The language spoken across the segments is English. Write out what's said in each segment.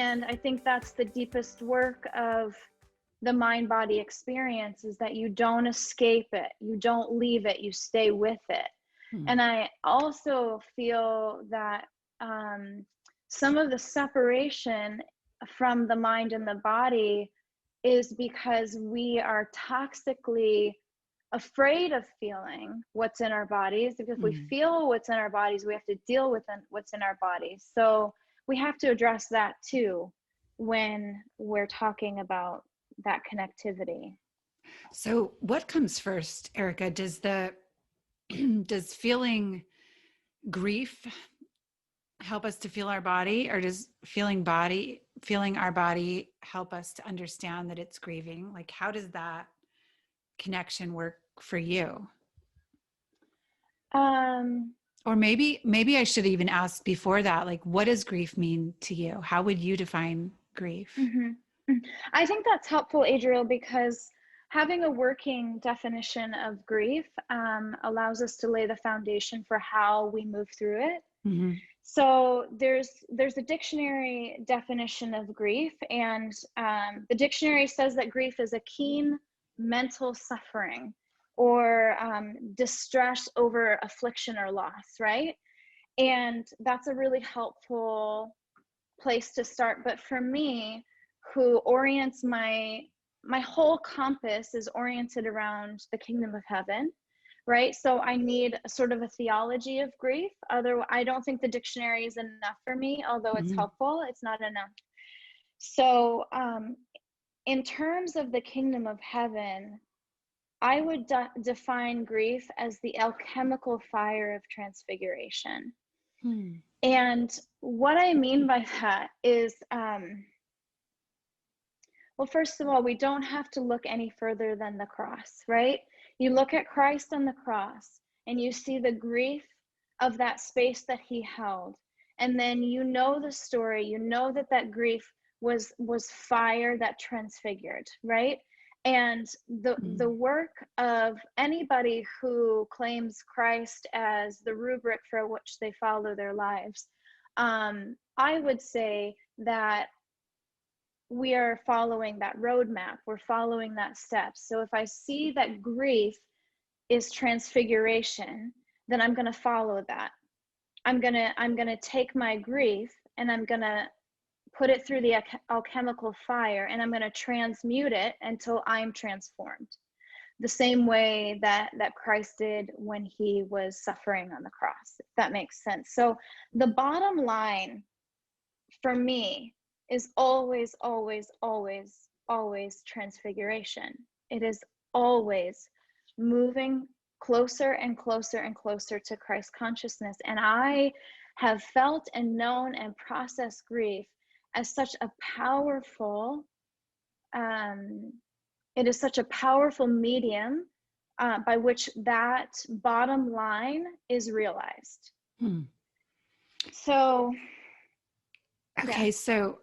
And I think that's the deepest work of the mind-body experience, is that you don't escape it, you don't leave it, you stay with it. And I also feel that some of the separation from the mind and the body is because we are toxically afraid of feeling what's in our bodies. Because if we feel what's in our bodies, we have to deal with what's in our bodies. So we have to address that too when we're talking about that connectivity. So what comes first, Erika? Does feeling grief help us to feel our body, or does feeling our body help us to understand that it's grieving? Like, how does that connection work for you? Or maybe I should even ask before that, like, what does grief mean to you? How would you define grief? I think that's helpful, Adriel, because having a working definition of grief allows us to lay the foundation for how we move through it. So there's a dictionary definition of grief, and the dictionary says that grief is a keen mental suffering or distress over affliction or loss, right? And that's a really helpful place to start. But for me, who orients my whole compass is oriented around the kingdom of heaven, right? So I need a sort of a theology of grief. Otherwise, I don't think the dictionary is enough for me, although it's helpful, it's not enough. So in terms of the kingdom of heaven, I would define grief as the alchemical fire of transfiguration. And what I mean by that is, well, first of all, we don't have to look any further than the cross, right? You look at Christ on the cross and you see the grief of that space that he held. And then you know the story, you know that that grief was fire that transfigured, right? And the work of anybody who claims Christ as the rubric for which they follow their lives, I would say that we are following that roadmap. We're following that steps. So if I see that grief is transfiguration, then I'm going to follow that. I'm going to take my grief and I'm going to put it through the alchemical fire, and I'm going to transmute it until I'm transformed. The same way that Christ did when he was suffering on the cross, if that makes sense. So the bottom line for me is always, always, always, always transfiguration. It is always moving closer and closer and closer to Christ consciousness. And I have felt and known and processed grief as such a powerful, it is such a powerful medium by which that bottom line is realized. So, okay, so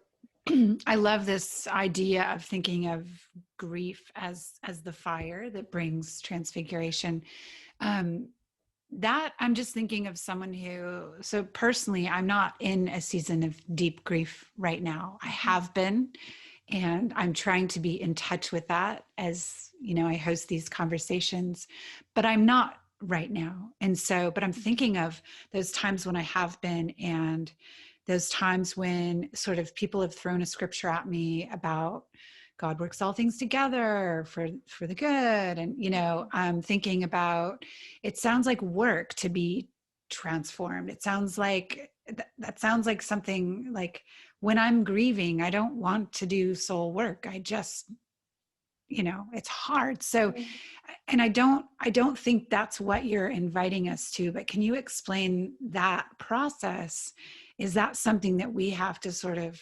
I love this idea of thinking of grief as the fire that brings transfiguration. That I'm just thinking of someone who, so personally, I'm not in a season of deep grief right now. I have been, and I'm trying to be in touch with that as, you know, I host these conversations, but I'm not right now. And so, but I'm thinking of those times when I have been, and those times when sort of people have thrown a scripture at me about God works all things together for the good. And, you know, I'm thinking about, it sounds like work to be transformed. It sounds like, that sounds like something like, when I'm grieving, I don't want to do soul work. I just, you know, it's hard. So, and I don't think that's what you're inviting us to, but can you explain that process? Is that something that we have to sort of,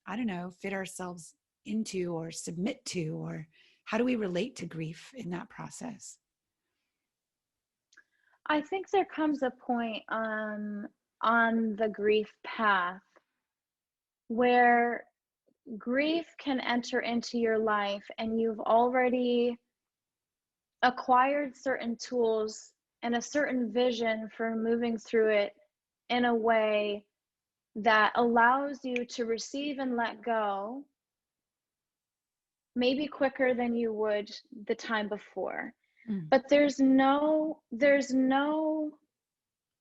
I don't know, fit ourselves into or submit to, or how do we relate to grief in that process? I think there comes a point on the grief path where grief can enter into your life and you've already acquired certain tools and a certain vision for moving through it in a way that allows you to receive and let go maybe quicker than you would the time before. But there's no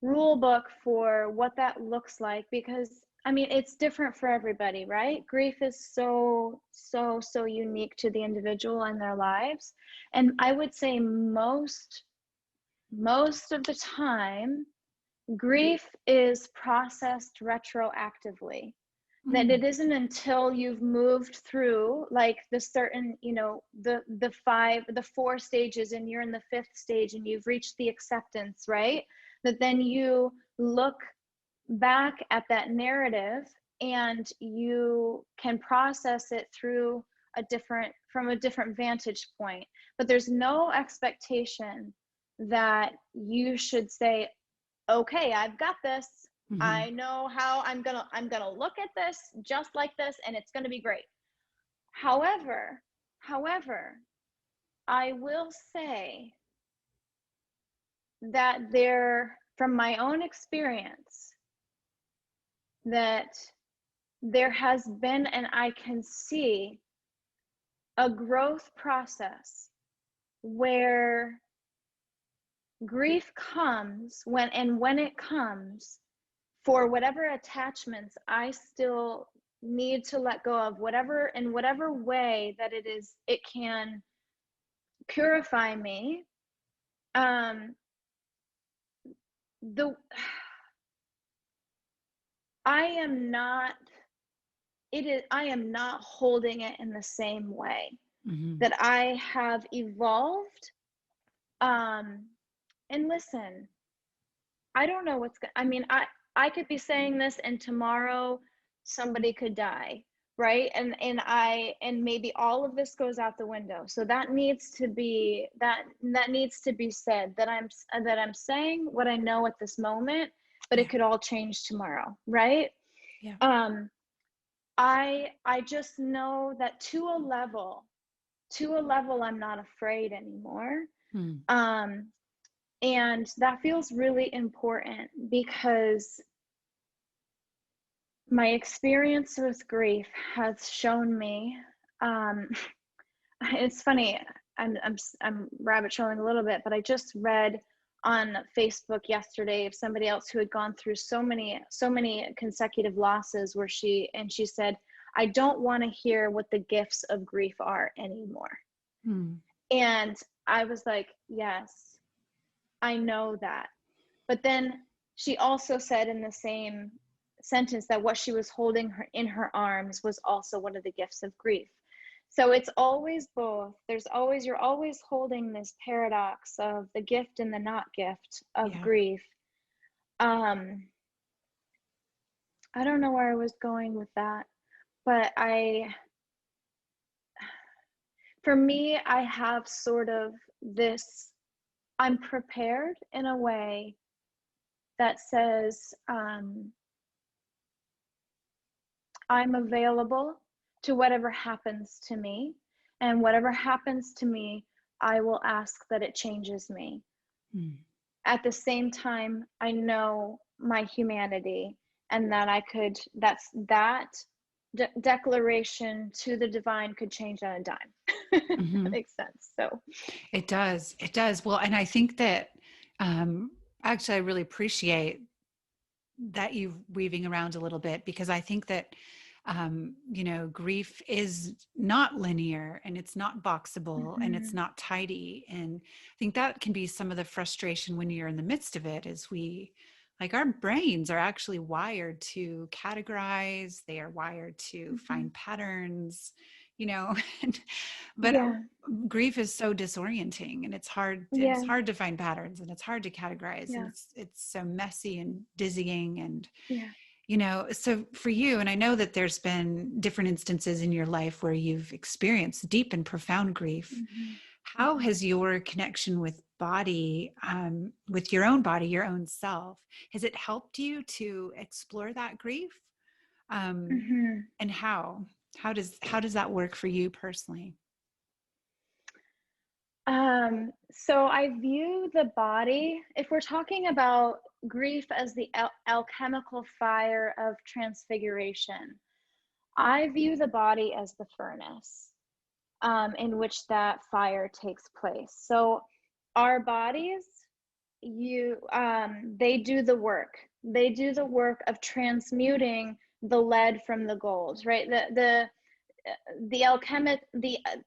rule book for what that looks like, because I mean, it's different for everybody, right? Grief is so unique to the individual and their lives. And I would say most of the time, grief is processed retroactively. That it isn't until you've moved through like the certain, the 4 stages, and you're in the 5th stage and you've reached the acceptance, right? That then you look back at that narrative and you can process it from a different vantage point. But there's no expectation that you should say, okay, I've got this. I know how I'm gonna look at this just like this, and it's gonna be great. However, I will say that from my own experience, that there has been, and I can see, a growth process where grief comes when it comes, for whatever attachments I still need to let go of, in whatever way that it can purify me. I am not holding it in the same way that I have evolved. And listen, I don't know I could be saying this and tomorrow somebody could die, right? And maybe all of this goes out the window. So that needs to be said, that I'm saying what I know at this moment, but it could all change tomorrow, right? Yeah. I just know that to a level I'm not afraid anymore. And that feels really important, because my experience with grief has shown me, it's funny, I'm rabbit trailing a little bit, but I just read on Facebook yesterday of somebody else who had gone through so many consecutive losses, where she said, I don't want to hear what the gifts of grief are anymore. And I was like, yes, I know that. But then she also said in the same sentence that what she was holding in her arms was also one of the gifts of grief. So it's always both. You're always holding this paradox of the gift and the not gift of grief. I don't know where I was going with that, but for me, I have sort of this, I'm prepared in a way that says, I'm available to whatever happens to me, and whatever happens to me, I will ask that it changes me. At the same time, I know my humanity, and that declaration to the divine could change on a dime. That makes sense. So it does. Well, and I think that actually I really appreciate that you weaving around a little bit, because I think that grief is not linear, and it's not boxable, and it's not tidy. And I think that can be some of the frustration when you're in the midst of it, is our brains are actually wired to categorize, they are wired to find patterns, but grief is so disorienting, and it's hard to find patterns, and it's hard to categorize, and it's so messy and dizzying, and so for you, and I know that there's been different instances in your life where you've experienced deep and profound grief. How has your connection with body, with your own body, your own self, has it helped you to explore that grief? And how does that work for you personally? So I view the body, if we're talking about grief as the alchemical fire of transfiguration. I view the body as the furnace in which that fire takes place. So our bodies, they do the work. They do the work of transmuting the lead from the gold, right? The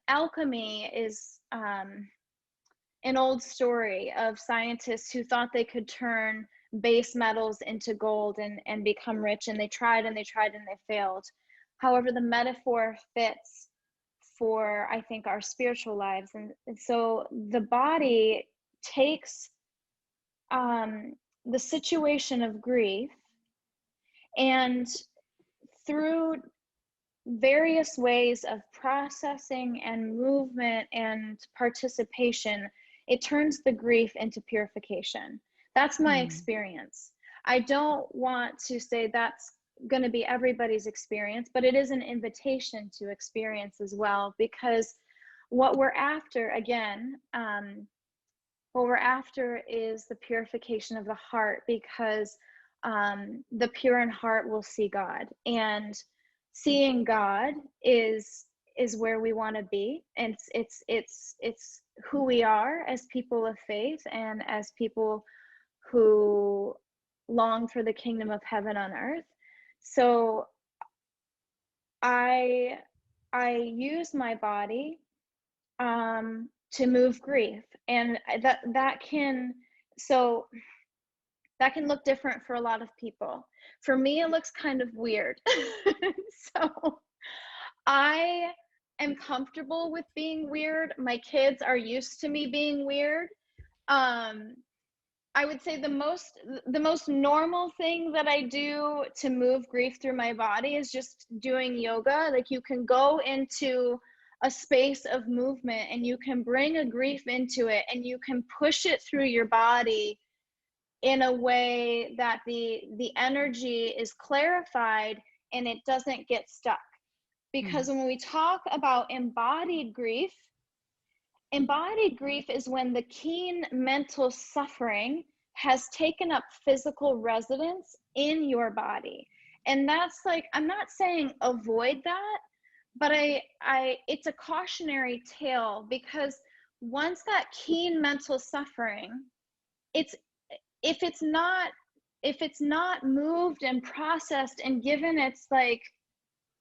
alchemy is an old story of scientists who thought they could turn base metals into gold and become rich, and they tried and they tried and they failed. However, the metaphor fits for, I think, our spiritual lives. And so the body takes the situation of grief, and through various ways of processing and movement and participation, it turns the grief into purification. That's my experience. I don't want to say that's going to be everybody's experience, but it is an invitation to experience as well, because what we're after, again, what we're after is the purification of the heart, because the pure in heart will see God, and seeing God is where we want to be, and it's who we are as people of faith and as people who long for the kingdom of heaven on earth. So I use my body to move grief, and that can look different for a lot of people. For me, it looks kind of weird. So I am comfortable with being weird. My kids are used to me being weird. I would say the most normal thing that I do to move grief through my body is just doing yoga. Like, you can go into a space of movement and you can bring a grief into it, and you can push it through your body in a way that the energy is clarified and it doesn't get stuck. Because when we talk about embodied grief is when the keen mental suffering has taken up physical residence in your body. And that's like, I'm not saying avoid that, but it's a cautionary tale, because once that keen mental suffering, if it's not moved and processed and given, it's like,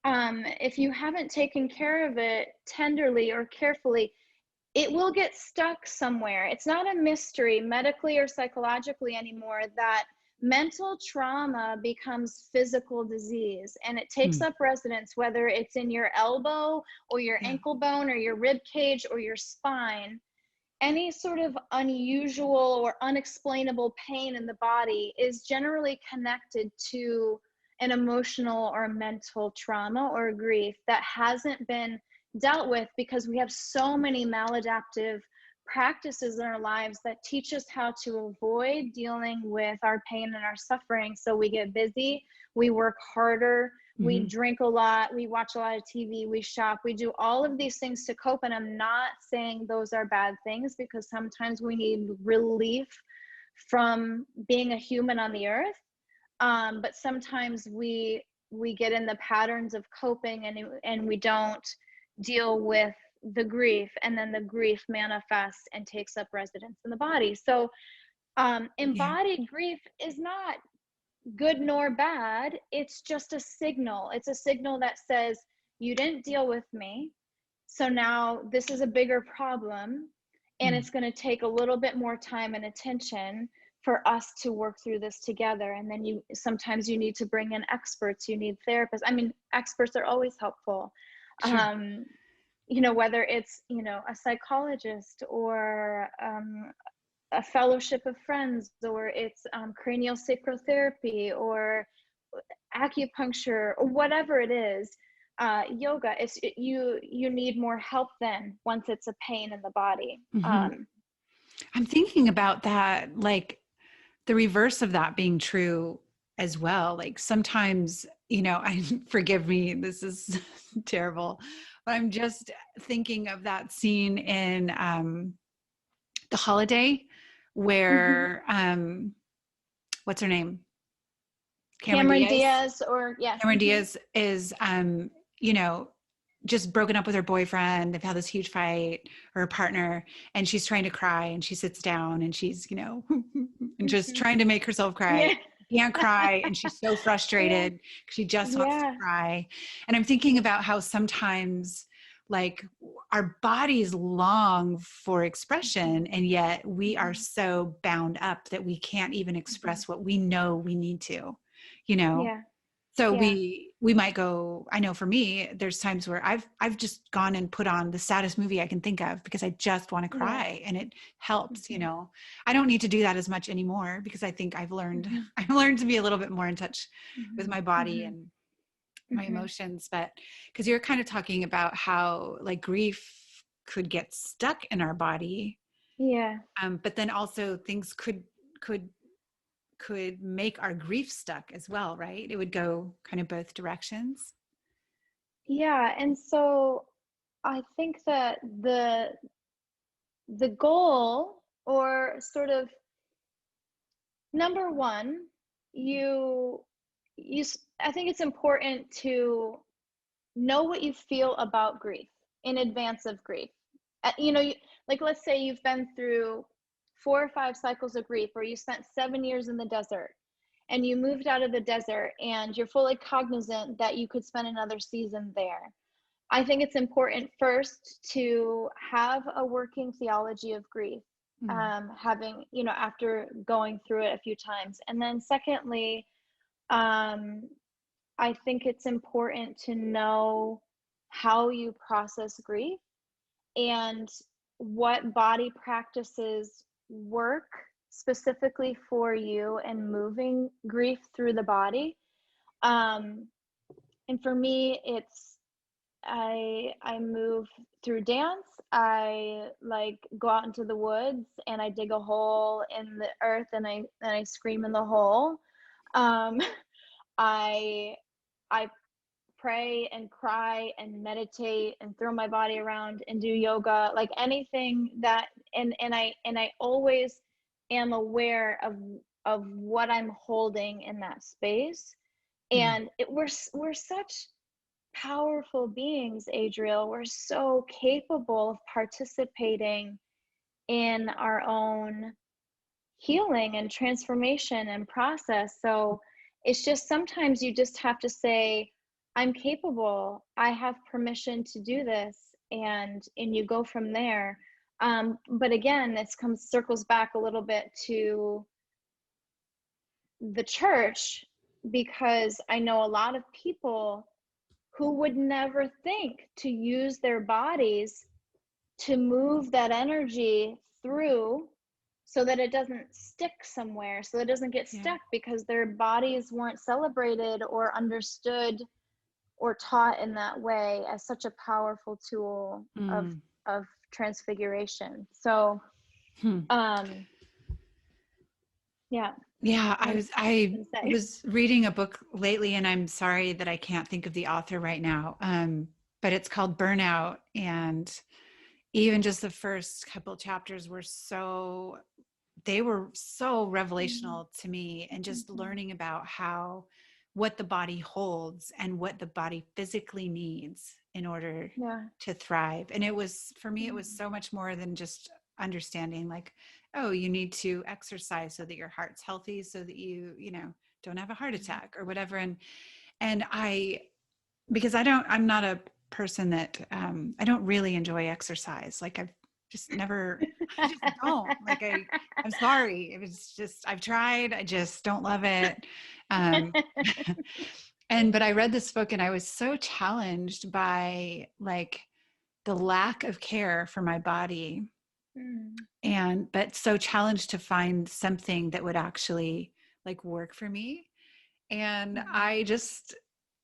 if you haven't taken care of it tenderly or carefully, it will get stuck somewhere. It's not a mystery medically or psychologically anymore that mental trauma becomes physical disease, and it takes up residence, whether it's in your elbow or your ankle bone or your rib cage or your spine. Any sort of unusual or unexplainable pain in the body is generally connected to an emotional or mental trauma or grief that hasn't been dealt with, because we have so many maladaptive practices in our lives that teach us how to avoid dealing with our pain and our suffering. So we get busy, we work harder, we drink a lot, we watch a lot of TV, we shop, we do all of these things to cope. And I'm not saying those are bad things, because sometimes we need relief from being a human on the earth. But sometimes we get in the patterns of coping, and we don't deal with the grief, and then the grief manifests and takes up residence in the body. So embodied grief is not good nor bad. It's just a signal. It's a signal that says, you didn't deal with me, so now this is a bigger problem, and it's going to take a little bit more time and attention for us to work through this together. And then sometimes you need to bring in experts, you need therapists. I mean, experts are always helpful. Sure. Whether it's, a psychologist or a fellowship of friends, or it's cranial sacrotherapy or acupuncture or whatever it is, yoga, you need more help then once it's a pain in the body. I'm thinking about that, like the reverse of that being true as well. Like sometimes, forgive me, this is terrible, but I'm just thinking of that scene in The Holiday where what's her name? Cameron Cameron Diaz. Diaz, or yeah. Cameron Diaz is, you know, just broken up with her boyfriend. They've had this huge fight, her partner, and she's trying to cry, and she sits down and she's, you know, and just trying to make herself cry. Yeah. Can't cry. And she's so Yeah. frustrated. She just wants to Yeah. cry. And I'm thinking about how sometimes like our bodies long for expression, and yet we are so bound up that we can't even express what we know we need to, you know? Yeah. So Yeah. we might go, I know for me, there's times where I've just gone and put on the saddest movie I can think of because I just want to Yeah. cry, and it helps, you know. I don't need to do that as much anymore because I think I've learned I've learned to be a little bit more in touch with my body and my emotions. But because you're kind of talking about how like grief could get stuck in our body. Yeah. But then also things could make our grief stuck as well, right? It would go kind of both directions. Yeah. And so I think that the goal, or sort of, number one, you I think it's important to know what you feel about grief in advance of grief. Like, let's say you've been through 4 or 5 cycles of grief, or you spent 7 years in the desert and you moved out of the desert and you're fully cognizant that you could spend another season there. I think it's important first to have a working theology of grief, having, after going through it a few times. And then secondly, I think it's important to know how you process grief and what body practices work specifically for you and moving grief through the body. And for me, it's I move through dance. I like go out into the woods and I dig a hole in the earth and I scream in the hole. Um, I I pray and cry and meditate and throw my body around and do yoga, like anything that, and I always am aware of what I'm holding in that space. And we're such powerful beings, Adriel. We're so capable of participating in our own healing and transformation and process. So it's just, sometimes you just have to say, I'm capable, I have permission to do this, and you go from there. But again, this circles back a little bit to the church, because I know a lot of people who would never think to use their bodies to move that energy through, so that it doesn't stick somewhere, so it doesn't get stuck, because their bodies weren't celebrated or understood or taught in that way as such a powerful tool of transfiguration. So yeah, I was reading a book lately, and I'm sorry that I can't think of the author right now, but it's called Burnout. And even just the first couple chapters were so revelational to me, and just learning about what the body holds and what the body physically needs in order to thrive. And it was, for me, it was so much more than just understanding like, oh, you need to exercise so that your heart's healthy, so that you don't have a heart attack or whatever. And because I'm not a person that I don't really enjoy exercise. Like I've just never, I just don't like, I'm sorry. It was just, I've tried, I just don't love it. But I read this book and I was so challenged by like the lack of care for my body, but so challenged to find something that would actually like work for me. And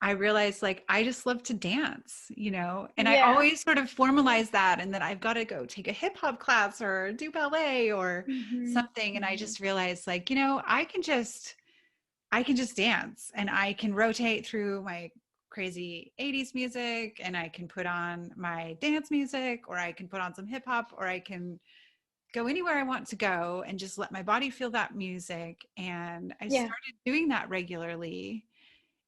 I realized like, I just love to dance, and I always sort of formalize that. And then I've got to go take a hip hop class or do ballet or something. And I just realized like, I can just dance, and I can rotate through my crazy 80s music, and I can put on my dance music, or I can put on some hip hop, or I can go anywhere I want to go and just let my body feel that music. And I Yeah. started doing that regularly.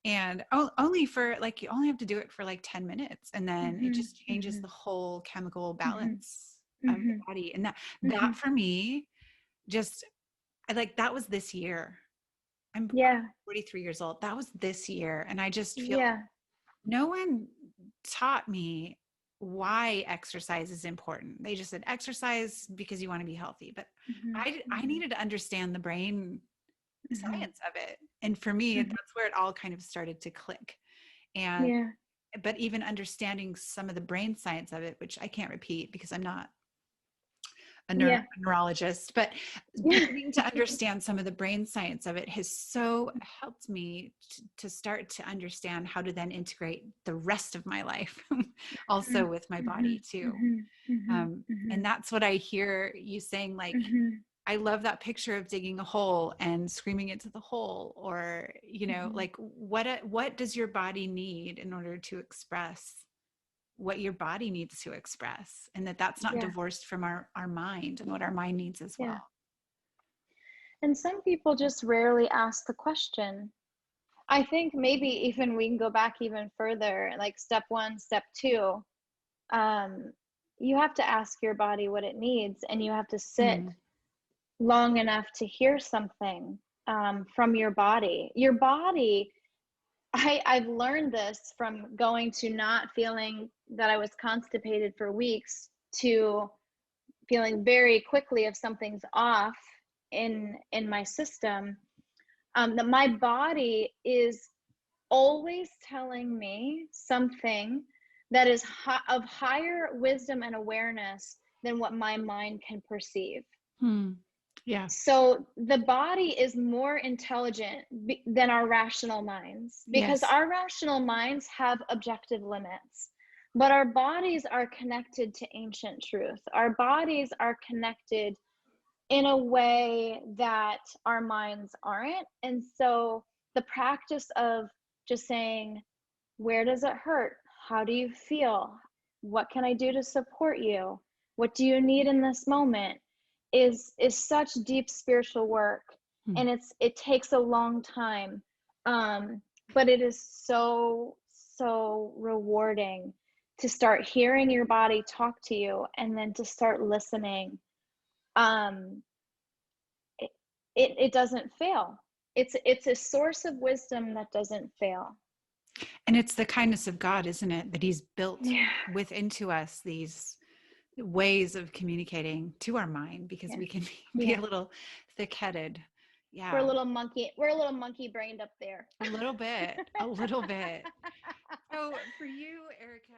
And only for like, you only have to do it for like 10 minutes. And then it Mm-hmm. just changes the whole chemical Mm-hmm. balance of the Mm-hmm. body. And Mm-hmm. that for me, just I like that was this year. I'm Yeah. 43 years old. That was this year. And I just feel Yeah. no one taught me why exercise is important. They just said exercise because you want to be healthy. But Mm-hmm. I Mm-hmm. needed to understand the brain Mm-hmm. science of it. And for me, Mm-hmm. that's where it all kind of started to click. And Yeah. but even understanding some of the brain science of it, which I can't repeat because I'm not a Yeah. neurologist, but Yeah. beginning to understand some of the brain science of it has so helped me to start to understand how to then integrate the rest of my life also with my Mm-hmm. body too. Mm-hmm. Mm-hmm. Mm-hmm. And that's what I hear you saying, like, Mm-hmm. I love that picture of digging a hole and screaming into the hole, or, Mm-hmm. like what does your body need in order to express what your body needs to express, and that's not Yeah. divorced from our mind and what our mind needs as Yeah. well. And some people just rarely ask the question. I think maybe even we can go back even further, like step one, step two. Um, you have to ask your body what it needs, and you have to sit Mm. long enough to hear something from your body. Your body, I've learned this from going to not feeling that I was constipated for weeks to feeling very quickly if something's off in my system. That my body is always telling me something that is of higher wisdom and awareness than what my mind can perceive. Hmm. Yeah. So the body is more intelligent than our rational minds, because Yes. our rational minds have objective limits, but our bodies are connected to ancient truth. Our bodies are connected in a way that our minds aren't. And so the practice of just saying, where does it hurt? How do you feel? What can I do to support you? What do you need in this moment? Is such deep spiritual work, Hmm. and it takes a long time, but it is so rewarding to start hearing your body talk to you, and then to start listening. um it, it doesn't fail. It's a source of wisdom that doesn't fail. And it's the kindness of God, isn't it, that he's built Yeah. within to us these ways of communicating to our mind, because Yeah. we can be a Yeah. little thick-headed. We're a Yeah. little monkey. We're a little monkey brained up there. A little bit. A little bit. So for you, Erika,